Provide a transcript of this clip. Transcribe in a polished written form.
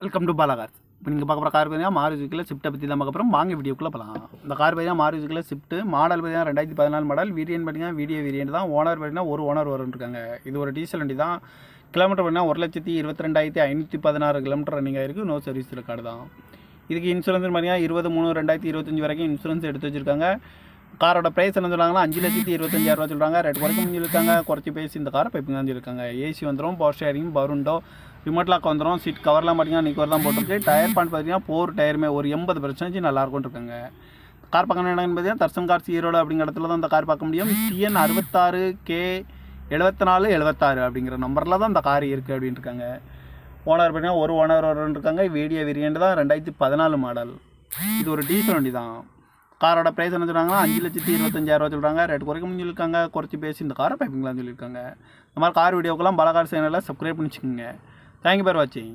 Welcome to Bala cars. இப்போ நீங்கள் பார்க்க போகிற கார் பார்த்தீங்கன்னா மாருதி சுசுக்கியில் ஸ்விஃப்ட்டை பற்றி தான் பார்க்க போகிறோம். வாங்க வீடியோக்குள்ளே போகலாம். இந்த கார் பார்த்தீங்கன்னா மாருதி சுசுக்கியில் ஸ்விஃப்ட் மாடல் பார்த்தீங்கன்னா 2014 மாடல். வேரியன்ட் பார்த்தீங்கன்னா வேரியன்ட் தான். ஓனர் பார்த்தீங்கன்னா ஒரு ஓனர் வரும்னு. இது ஒரு டீசல் வண்டி தான். கிலோமீட்டர் பார்த்தீங்கன்னா 1,22,516 கிலோமீட்டர் ரன்னிங் ஆகிருக்கு. நோ சர்வீஸ் ரெக்கார்டு தான். இதுக்கு இன்சூரன்ஸ் பார்த்தீங்கன்னா 20/3/2025 வரைக்கும் இன்சூரன்ஸ் எடுத்து வச்சுருக்காங்க. காரோட ப்ரைஸ் என்ன சொல்கிறாங்கன்னா 5,25,000 சொல்கிறாங்க. ரேட் குறைக்க முடிஞ்சிருக்காங்க. குறைச்சி பேசி இந்த காரை பைப்பிங் தான் சொல்லியிருக்காங்க. ஏசி வந்துடும், power steering, power window, remote lock வந்துடும். சீட் கவர்லாம் பார்த்தீங்கன்னா நிக்கோர் தான் போட்டிருக்கு. டயர் பாயிண்ட் பார்த்தீங்கன்னா 4 டயருமே ஒரு 80% நல்லாயிருக்கும் இருக்காங்க. கார் பார்க்கணும் என்னன்னு பார்த்தீங்கன்னா தர்சன் கார்ஸ் ஈரோடு அப்படிங்கிற இடத்துல தான் இந்த கார் பார்க்க முடியும். TN 66K7476 அப்படிங்கிற நம்பரில் தான் இந்த கார் இருக்குது அப்படின்ட்டு இருக்காங்க. ஓனர் பார்த்தீங்கன்னா ஒரு ஓனர் இருக்காங்க. வேரியன்ட் தான் 2014 மாடல். இது ஒரு டீசல் வண்டி தான். காரோட ப்ரைஸ் என்ன சொல்கிறாங்கன்னா 5,25,000 சொல்கிறாங்க. ரேட் குறைக்க முடிஞ்சிருக்காங்க. குறைச்சி பேசி இந்த காரை பைப்பிங்லாம் சொல்லியிருக்காங்க. இந்த மாதிரி கார் வீடியோக்கெல்லாம் பாலா கார் சேனலில் சப்ஸ்கிரைப் பண்ணி வச்சுக்கோங்க. தேங்க்யூ ஃபார் வாட்சிங்.